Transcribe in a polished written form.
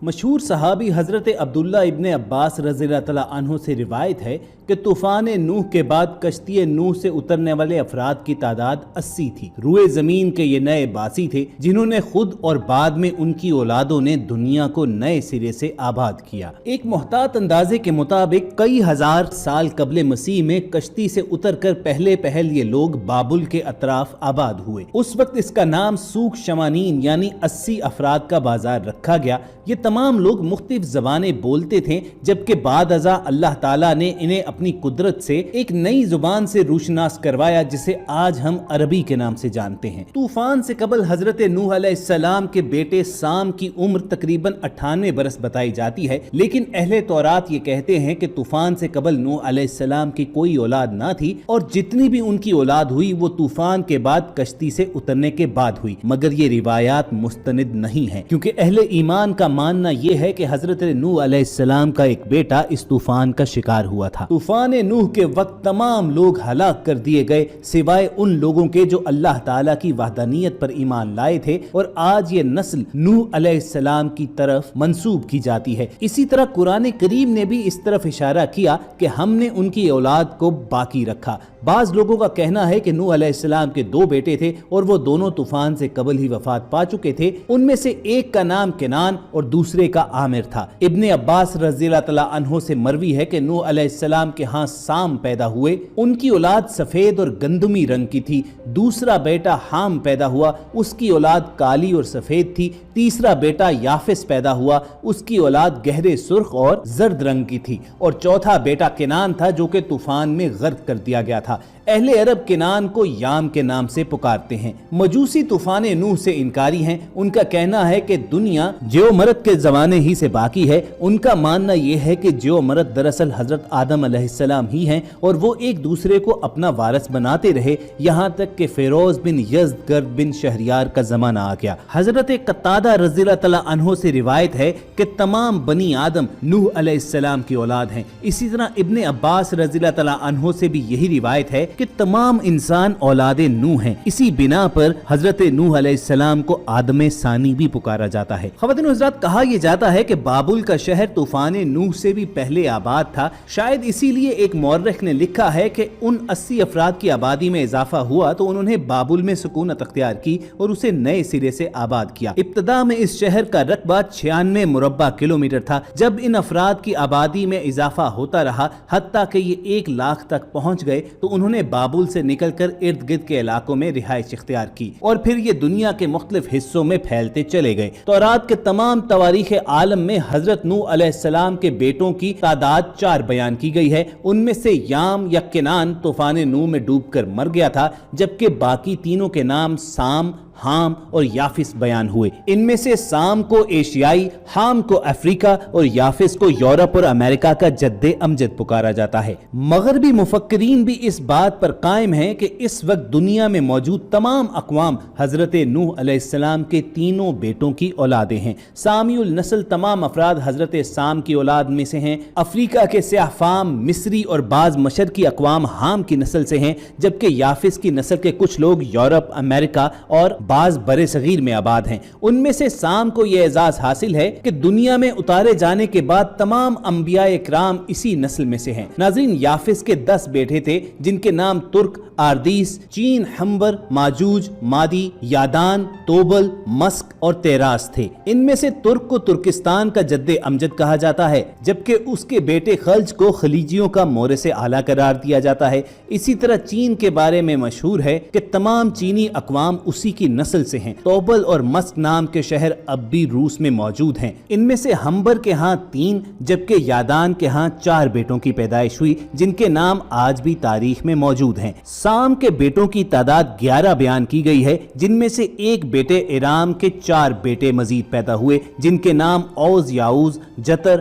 مشہور صحابی حضرت عبداللہ ابن عباس رضی اللہ تعالیٰ عنہ سے روایت ہے کہ طوفان نوح کے بعد کشتی نوح سے اترنے والے افراد کی تعداد 80 تھی۔ روئے زمین کے یہ نئے باسی تھے جنہوں نے خود اور بعد میں ان کی اولادوں نے دنیا کو نئے سرے سے آباد کیا۔ ایک محتاط اندازے کے مطابق کئی ہزار سال قبل مسیح میں کشتی سے اتر کر پہل یہ لوگ بابل کے اطراف آباد ہوئے۔ اس وقت اس کا نام سوق شمانین یعنی 80 افراد کا بازار رکھا گیا۔ یہ تمام لوگ مختلف زبانیں بولتے تھے، جبکہ بعد ازاں اللہ تعالیٰ نے انہیں اپنی قدرت سے ایک نئی زبان سے روشناس کروایا جسے آج ہم عربی کے نام سے جانتے ہیں۔ طوفان سے قبل حضرت نوح علیہ السلام کے بیٹے سام کی عمر تقریباً 98 برس بتائی جاتی ہے، لیکن اہل تورات یہ کہتے ہیں کہ طوفان سے قبل نوح علیہ السلام کی کوئی اولاد نہ تھی، اور جتنی بھی ان کی اولاد ہوئی وہ طوفان کے بعد کشتی سے اترنے کے بعد ہوئی، مگر یہ روایات مستند نہیں ہیں، کیونکہ اہل ایمان کا ماننا یہ ہے کہ حضرت نوح علیہ السلام کا ایک بیٹا اس طوفان کا شکار ہوا تھا۔ طوفان نوح کے وقت تمام لوگ ہلاک کر دیے گئے سوائے ان لوگوں کے جو اللہ تعالیٰ کی وحدانیت پر ایمان لائے تھے، اور آج یہ نسل نوح علیہ السلام کی طرف منسوب کی جاتی ہے۔ اسی طرح قرآن کریم نے بھی اس طرف اشارہ کیا کہ ہم نے ان کی اولاد کو باقی رکھا۔ بعض لوگوں کا کہنا ہے کہ نوح علیہ السلام کے 2 بیٹے تھے اور وہ دونوں طوفان سے قبل ہی وفات پا چکے تھے۔ ان میں سے ایک کا نام کنان اور دوسرے کا عامر تھا۔ ابن عباس رضی اللہ تعالیٰ عنہ سے مروی ہے کہ نوح علیہ السلام کے ہاں سام پیدا ہوئے، ان کی اولاد سفید اور گندمی رنگ کی تھی۔ دوسرا بیٹا حام پیدا ہوا، اس کی اولاد کالی اور سفید تھی۔ تیسرا بیٹا یافس پیدا ہوا، اس کی اولاد گہرے سرخ اور زرد رنگ کی تھی، اور چوتھا بیٹا کنان تھا جو کہ طوفان میں غرق کر دیا گیا تھا۔ اہل عرب کنان کو یام کے نام سے پکارتے ہیں۔ مجوسی طوفان نوح سے انکاری ہیں، ان کا کہنا ہے کہ دنیا جیومرت کے زمانے ہی سے باقی ہے۔ ان کا ماننا یہ ہے کہ جیومرت دراصل حضرت آدم علیہ السلام ہی ہیں، اور وہ ایک دوسرے کو اپنا وارث بناتے رہے یہاں تک کہ فیروز بن یزدگرد بن شہریار کا زمانہ آ گیا۔ حضرت قتادہ رضی اللہ تعالیٰ عنہ سے روایت ہے کہ تمام بنی آدم نوح علیہ السلام کی اولاد ہیں۔ اسی طرح ابن عباس رضی اللہ تعالیٰ عنہ سے بھی یہی روایت ہے کہ تمام انسان اولاد نوح ہیں۔ اسی بنا پر حضرت نوح علیہ السلام کو آدم ثانی بھی پکارا جاتا ہے۔ خواتین و حضرات، کہا یہ جاتا ہے کہ بابل کا شہر طوفان نوح سے بھی پہلے آباد تھا۔ شاید اسی لیے ایک مورخ نے لکھا ہے کہ ان 80 افراد کی آبادی میں اضافہ ہوا تو انہوں نے بابل میں سکونت اختیار کی اور اسے نئے سرے سے آباد کیا۔ ابتدا میں اس شہر کا رقبہ 96 مربع کلومیٹر تھا۔ جب ان افراد کی آبادی میں اضافہ ہوتا رہا حتیٰ کہ یہ 1 لاکھ تک پہنچ گئے تو انہوں نے بابل سے نکل کر ارد گرد کے علاقوں میں رہائش اختیار کی، اور پھر یہ دنیا کے مختلف حصوں میں پھیلتے چلے گئے۔ تورات کے تمام تواریخ عالم میں حضرت نوح علیہ السلام کے بیٹوں کی تعداد 4 بیان کی گئی ہے۔ ان میں سے یام یا کنان طوفان نوح میں ڈوب کر مر گیا تھا، جبکہ باقی تینوں کے نام سام، حام اور یافس بیان ہوئے۔ ان میں سے سام کو ایشیائی، حام کو افریقہ اور یافس کو یورپ اور امریکہ کا جد امجد پکارا جاتا ہے۔ مغربی مفکرین بھی اس بات پر قائم ہیں کہ اس وقت دنیا میں موجود تمام اقوام حضرت نوح علیہ السلام کے تینوں بیٹوں کی اولادیں ہیں۔ سامی النسل تمام افراد حضرت سام کی اولاد میں سے ہیں۔ افریقہ کے سیاہ فام، مصری اور بعض مشرقی اقوام حام کی نسل سے ہیں، جبکہ یافس کی نسل کے کچھ لوگ یورپ، امریکہ اور بعض برے صغیر میں آباد ہیں۔ ان میں سے سام کو یہ اعزاز حاصل ہے کہ دنیا میں اتارے جانے کے بعد تمام انبیاء اکرام اسی نسل میں سے ہیں۔ ناظرین، یافس کے 10 بیٹے تھے جن کے نام ترک، آردیس، چین، حمبر، ماجوج، مادی، یادان، توبل، مسک اور تیراس تھے۔ ان میں سے ترک کو ترکستان کا جد امجد کہا جاتا ہے، جبکہ اس کے بیٹے خلج کو خلیجیوں کا مورث اعلیٰ قرار دیا جاتا ہے۔ اسی طرح چین کے بارے میں مشہور ہے کہ تمام چینی اقوام اسی کی نسل سے ہیں۔ توبل اور مسک نام کے شہر اب بھی روس میں موجود ہیں۔ ان میں سے ہمبر کے ہاں 3 جبکہ یادان کے ہاں 4 بیٹوں کی پیدائش ہوئی جن کے نام آج بھی تاریخ میں موجود ہیں۔ سام کے بیٹوں کی تعداد 11 بیان کی گئی ہے، جن میں سے ایک بیٹے ارام کے 4 بیٹے مزید پیدا ہوئے جن کے نام اوز، یاؤز، جتر،